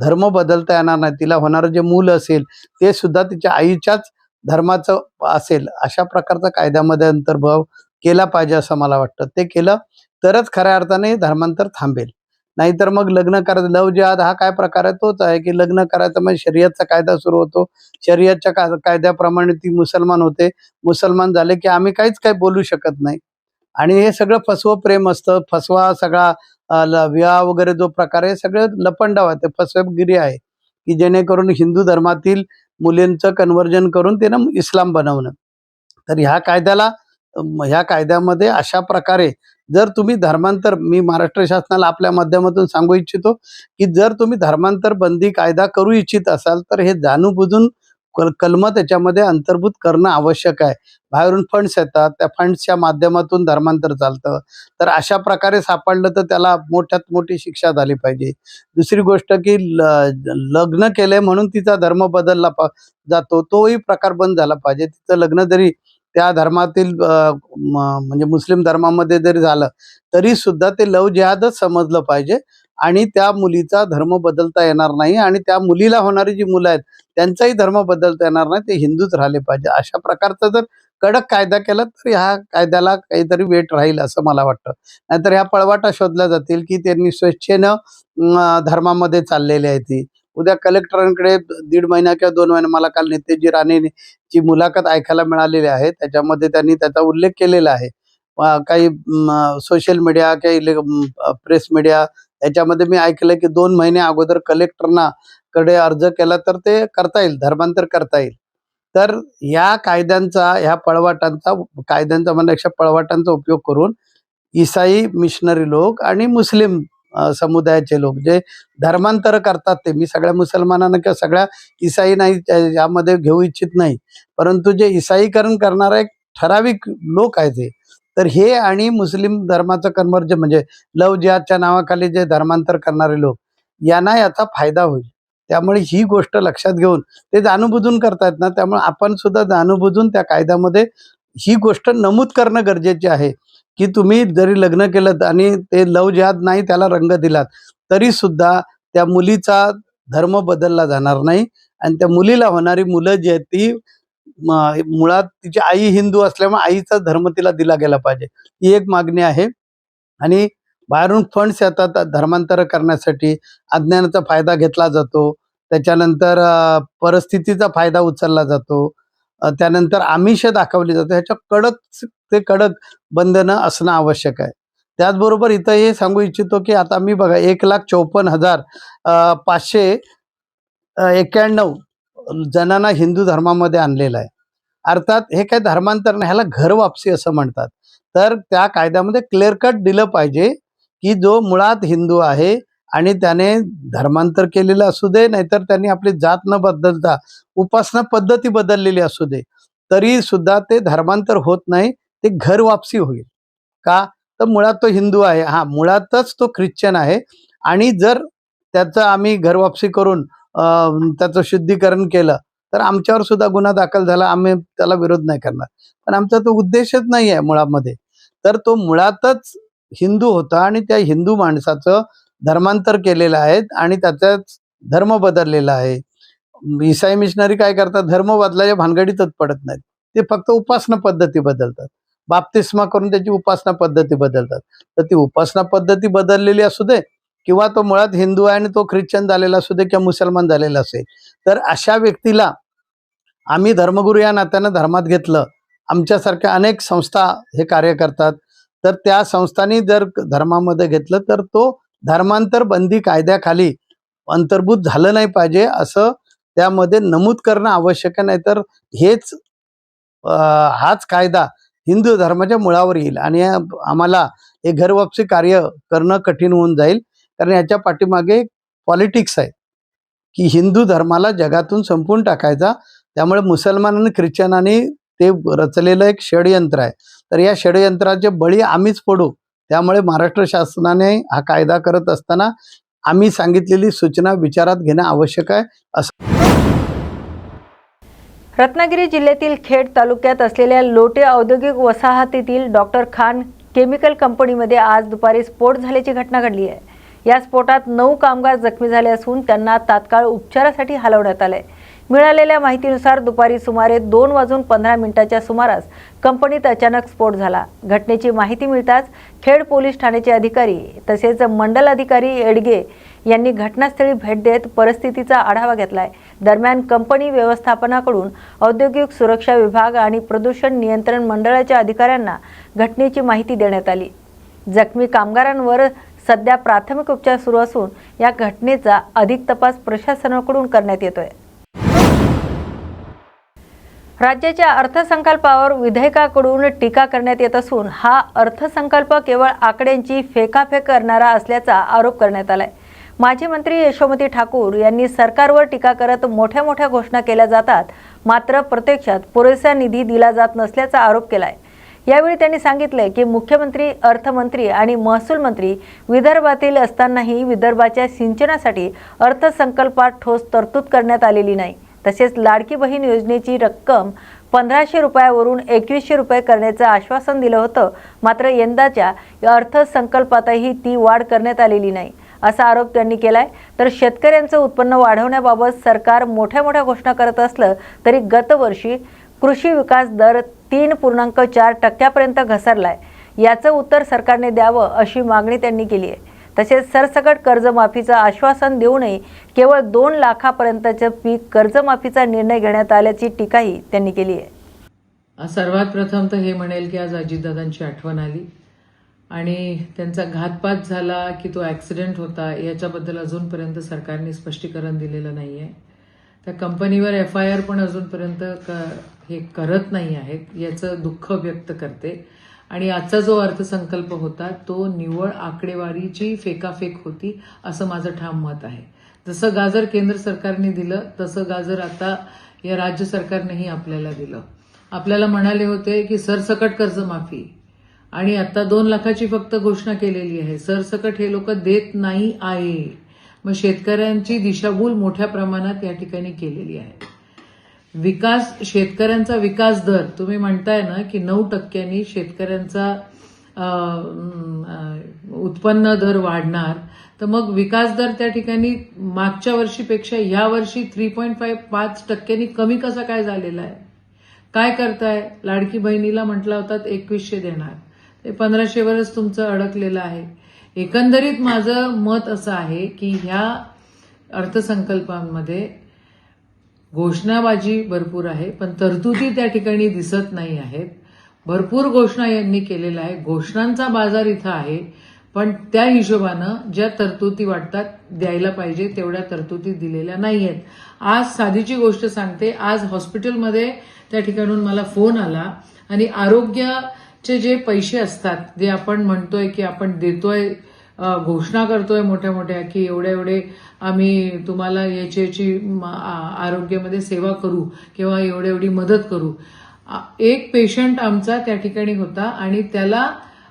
धर्म बदलता येणार नाही, तिला होणारं जे मूल असेल ते सुद्धा तिच्या आईच्याच धर्माचं असेल, अशा प्रकारचा कायद्यामध्ये अंतर्भाव केला पाहिजे असं मला वाटतं. ते केलं तरच खऱ्या अर्थाने धर्मांतर थांबेल. नाहीतर मग लग्न करायचं, लव जिहाद हा काय प्रकार आहे, तोच आहे की लग्न करायचं म्हणजे शर्यतचा कायदा सुरू होतो, शर्यतच्या कायद्याप्रमाणे ती मुसलमान होते, मुसलमान झाले की आम्ही काहीच काही बोलू शकत नाही. आणि हे सगळं फसवं प्रेम असतं, फसवा सगळा विवाह वगैरे जो प्रकार आहे सगळं लपंडाव आहे, ते फसवेगिरी आहे की जेणेकरून हिंदू धर्मातील मुलींचं कन्व्हर्जन करून त्यांना इस्लाम बनवणं. तर ह्या कायद्यामध्ये अशा प्रकारे जर तुम्ही धर्मांतर, मी महाराष्ट्र शासनाला आपल्या माध्यमातून सांगू इच्छितो की जर तुम्ही धर्मांतर बंदी कायदा करू इच्छित असाल तर हे जाणूनबुजून कलमं त्याच्यामध्ये अंतर्भूत करणं आवश्यक आहे. बाहेरून फंड्स येतात, त्या फंड्सच्या माध्यमातून धर्मांतर चालतं, तर अशा प्रकारे सापडलं तर त्याला मोठ्यात मोठी शिक्षा झाली पाहिजे. दुसरी गोष्ट की लग्न केलंय म्हणून तिचा धर्म बदलला जातो, तोही प्रकार बंद झाला पाहिजे. तिचं लग्न जरी त्या धर्मातील म्हणजे मुस्लिम धर्मामध्ये जरी झालं तरी सुद्धा ते लव जिहादच समजलं पाहिजे आणि त्या मुलीचा धर्म बदलता येणार नाही आणि त्या मुलीला होणारी जी मुलं आहेत त्यांचाही धर्म बदलता येणार नाही, ते हिंदूच राहिले पाहिजे. अशा प्रकारचा जर कडक कायदा केला तर ह्या कायद्याला काहीतरी वेट राहील असं मला वाटतं. नाहीतर ह्या पळवाटा शोधल्या जातील की त्यांनी स्वेच्छेनं धर्मामध्ये चाललेले आहे. ती उद्या कलेक्टरांकडे 1.5 महिना किंवा 2 महिने, मला काल नितेशजी राणेची मुलाखत ऐकायला मिळालेली आहे, त्याच्यामध्ये त्यांनी त्याचा उल्लेख केलेला आहे. काही सोशल मीडिया किंवा प्रेस मीडिया याच्यामध्ये मी ऐकलं की 2 महिने अगोदर कलेक्टरकडे अर्ज केला तर ते करता येईल, धर्मांतर करता येईल. तर या कायद्यांचा, ह्या कायद्यांचा म्हणण्यापेक्षा पळवाटांचा उपयोग करून ईसाई मिशनरी लोक आणि मुस्लिम समुदायाचे लोक जे धर्मांतर करतात, ते मी सगळ्या मुसलमानांना किंवा सगळ्या ईसाई नाही यामध्ये घेऊ इच्छित नाही, परंतु जे ईसाईकरण करणारा एक ठराविक लोक आहे ते, तर हे आणि मुस्लिम धर्माचं कन्व्हर्जन म्हणजे लव जिहादच्या नावाखाली जे धर्मांतर करणारे लोक, यांना याचा फायदा होईल. त्यामुळे ही गोष्ट लक्षात घेऊन ते जाणूनबुजून करतायत ना, त्यामुळे आपण सुद्धा जाणूनबुजून त्या कायद्यामध्ये ही गोष्ट नमूद करणं गरजेचे आहे की तुम्ही जरी लग्न केलं आणि ते लव जिहाद नाही त्याला रंग दिलात तरी सुद्धा त्या मुलीचा धर्म बदलला जाणार नाही आणि त्या मुलीला होणारी मुलं जी आहेत ती मुळात तिची आई हिंदू असल्यामुळे आईचा धर्म तिला दिला गेला पाहिजे, ही एक मागणी आहे. आणि बाहेरून फंड्स येतात धर्मांतर करण्यासाठी, अज्ञानाचा फायदा घेतला जातो, त्याच्यानंतर परिस्थितीचा फायदा उचलला जातो, त्यानंतर आमिष दाखवली जाते. ह्याच्या कडक बंधनं असणं आवश्यक आहे. त्याचबरोबर इथं हे सांगू इच्छितो की आता मी बघा 1,54,591 जणांना हिंदू धर्मामध्ये आणलेलं आहे. अर्थात हे काय धर्मांतर नाही, ह्याला घर वापसी असं म्हणतात. तर त्या कायद्यामध्ये क्लिअर कट दिलं पाहिजे की जो मुळात हिंदू आहे आणि त्याने धर्मांतर केलेलं असू दे, नाहीतर त्यांनी आपली जात न बदलता उपासना पद्धती बदललेली असू दे, तरी सुद्धा ते धर्मांतर होत नाही, ते घर वापसी होईल. का तर मुळात तो हिंदू आहे, हा मुळातच तो ख्रिश्चन आहे आणि जर त्याचं आम्ही घर वापसी करून त्याचं शुद्धीकरण केलं तर आमच्यावर सुद्धा गुन्हा दाखल झाला, आम्ही त्याला विरोध नाही करणार, पण आमचा तो उद्देशच नाही आहे मुळामध्ये. तर तो मुळातच हिंदू होता आणि त्या हिंदू माणसाचं धर्मांतर केलेलं आहे आणि त्याचा धर्म बदललेला आहे. ईसाई मिशनरी काय करतात, धर्म बदलाच्या भानगडीतच पडत नाहीत, ते फक्त उपासना पद्धती बदलतात, बाप्तिस्मा करून त्याची उपासना पद्धती बदलतात. तर ती उपासना पद्धती बदललेली असू दे किंवा तो मुळात हिंदू आहे आणि तो ख्रिश्चन झालेला असू दे किंवा मुसलमान झालेला असेल, तर अशा व्यक्तीला आम्ही धर्मगुरू या नात्यानं धर्मात घेतलं. आमच्यासारख्या अनेक संस्था हे कार्य करतात, तर त्या संस्थांनी जर धर्मामध्ये घेतलं तर तो धर्मांतर बंदी कायद्याखाली अंतर्भूत झालं नाही पाहिजे असं त्यामध्ये नमूद करणं आवश्यक आहे. नाहीतर हाच कायदा हिंदू धर्माच्या मुळावर येईल आणि आम्हाला हे घरवापसी कार्य करणं कठीण होऊन जाईल, कारण याच्या पाठीमागे पॉलिटिक्स आहे की हिंदू धर्माला जगातून संपवून टाकायचा. त्यामुळे मुसलमान आणि ख्रिश्चनांनी ते रचलेलं एक षडयंत्र आहे, तर या षडयंत्राचे बळी आम्हीच पडू. त्यामुळे महाराष्ट्र शासनाने हा कायदा करत असताना आम्ही सांगितलेली सूचना विचारात घेणं आवश्यक आहे असं. रत्नागिरी जिल्ह्यातील खेड तालुक्यात असलेल्या लोटे औद्योगिक वसाहतीतील डॉक्टर खान केमिकल कंपनीमध्ये आज दुपारी स्फोट झाल्याची घटना घडली आहे. या स्फोटात 9 कामगार जखमी झाले असून त्यांना तात्काळ उपचारासाठी हलवण्यात आले. मिळालेल्या माहितीनुसार दुपारी सुमारे 2:15 सुमारास कंपनीत अचानक स्फोट झाला। घटनेची माहिती मिळताच खेड पोलीस ठाण्याचे अधिकारी तसेच मंडल अधिकारी एडगे यांनी घटनास्थळी भेट देत परिस्थितीचा आढावा घेतलाय। दरम्यान कंपनी व्यवस्थापनाकडून औद्योगिक सुरक्षा विभाग आणि प्रदूषण नियंत्रण मंडळाच्या अधिकाऱ्यांना घटनेची माहिती देण्यात आली। जखमी कामगारांवर सध्या प्राथमिक उपचार सुरू असून या घटनेचा अधिक तपास प्रशासनाकडून करण्यात येतोय। राज्याच्या अर्थसंकल्पावर विधेयकाकडून टीका करण्यात येत असून हा अर्थसंकल्प केवळ आकड्यांची फेकाफेक करणारा असल्याचा आरोप करण्यात आलाय। माजी मंत्री यशोमती ठाकूर यांनी सरकारवर टीका करत मोठ्या घोषणा केल्या जातात, मात्र प्रत्यक्षात पुरेसा निधी दिला जात नसल्याचा आरोप केलाय। यावेळी त्यांनी सांगितले की मुख्यमंत्री, अर्थमंत्री आणि महसूल मंत्री विदर्भातील असतानाही विदर्भाच्या सिंचनासाठी अर्थसंकल्पात ठोस तरतूद करण्यात आलेली नाही। तसेच लाडकी बहीण योजनेची रक्कम 1500 रुपयावरून 2100 रुपये करण्याचं आश्वासन दिलं होतं, मात्र यंदाच्या अर्थसंकल्पातही ती वाढ करण्यात आलेली नाही असा आरोप त्यांनी केलाय। तर शेतकऱ्यांचं उत्पन्न वाढवण्याबाबत सरकार मोठ्या घोषणा करत असलं तरी गतवर्षी कृषी विकास दर 3.4% घसरलाय। याचं उत्तर सरकारने द्यावं अशी मागणी त्यांनी केली आहे। तसेच सरसकट कर्जमाफीचं आश्वासन देऊनही केवळ 2 लाखापर्यंतचं पीक कर्जमाफीचा निर्णय घेण्यात आल्याची टीकाही त्यांनी केली आहे। सर्वात प्रथम तर हे म्हणेल की आज अजितदादांची आठवण आली आणि त्यांचा घातपात झाला की तो ॲक्सिडेंट होता याच्याबद्दल अजूनपर्यंत सरकारने स्पष्टीकरण दिलेलं नाही आहे। त्या कंपनीवर FIR पण अजूनपर्यंत हे करत नाही आहेत, याचं दुःख व्यक्त करते। आणि आजचा जो अर्थसंकल्प होता तो निव्वळ आकडेवारीची फेकाफेक होती असं माझं ठाम मत आहे। जसं गाजर केंद्र सरकारने दिलं तसं गाजर आता या राज्य सरकारनेही आपल्याला दिलं। आपल्याला म्हणाले होते की सरसकट कर्जमाफी आणि आता 2 लाखाची फक्त घोषणा केलेली आहे। सरसकट हे लोक देत नाही आहे। मग शेतकऱ्यांची दिशाभूल मोठ्या प्रमाणात या ठिकाणी केलेली आहे। शेतकऱ्यांचा विकास दर तुम्ही म्हणताय ना की 9% शेतकऱ्यांचा उत्पन्न दर वाढणार, तर मग विकास दर त्या ठिकाणी मागच्या वर्षीपेक्षा या वर्षी 3.5% कमी कसा काय झालेला आहे? काय करताय? लाडकी बहिणीला म्हटला होता 2100 देणार, ते 1500 वरच तुमचं अडकलेलं आहे। एकंदरीत माझं मत असं आहे की ह्या अर्थसंकल्पामध्ये घोषणाबाजी भरपूर आहे पण तरतुदी त्या ठिकाणी दिसत नाही आहेत। भरपूर घोषणा यांनी केलेल्या आहे, घोषणांचा बाजार इथं आहे, पण त्या हिशोबानं ज्या तरतुदी वाटतात द्यायला पाहिजे तेवढ्या तरतुदी दिलेल्या नाही आहेत। आज साधीची गोष्ट सांगते, आज हॉस्पिटलमध्ये त्या ठिकाणून मला फोन आला आणि आरोग्याचे जे पैसे असतात जे आपण म्हणतोय की आपण देतोय, घोषणा करतोय मोठ्या की एवढे आम्ही तुम्हाला याची आरोग्यामध्ये सेवा करू किंवा एवढी मदत करू। एक पेशंट आमचा त्या ठिकाणी होता आणि त्याला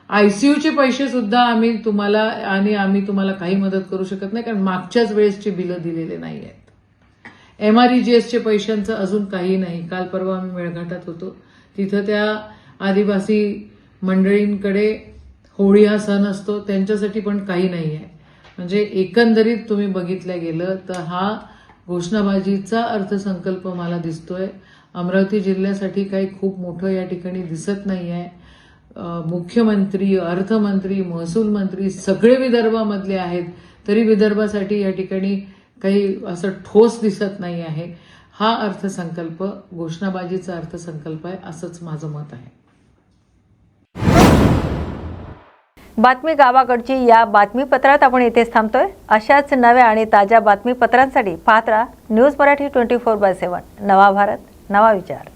ICUचे पैसे सुद्धा आम्ही तुम्हाला काही मदत करू शकत नाही कारण मागच्याच वेळेसची बिलं दिलेले नाही आहेत। MREGSचे पैशांचं अजून काही नाही। काल परवा आम्ही मेळघाटात होतो, तिथं त्या आदिवासी मंडळींकडे होळी हा सण असतो, त्यांच्यासाठी पण काही नाही आहे। म्हणजे एकंदरीत तुम्ही बघितलं गेलं तर हा घोषणाबाजीचा अर्थसंकल्प मला दिसतोय। अमरावती जिल्ह्यासाठी काही खूप मोठं या ठिकाणी दिसत नाही आहे। मुख्यमंत्री, अर्थमंत्री, महसूल मंत्री सगळे विदर्भामधले आहेत, तरी विदर्भासाठी या ठिकाणी काही असं ठोस दिसत नाही आहे। हा अर्थसंकल्प घोषणाबाजीचा अर्थसंकल्प आहे असंच माझं मत आहे। बातमी गावाकडची या बातमीपत्रात आपण इथेच थांबतोय। अशाच नव्या आणि ताज्या बातमीपत्रांसाठी पाहत राहा न्यूज मराठी 24/7। नवा भारत, नवा विचार।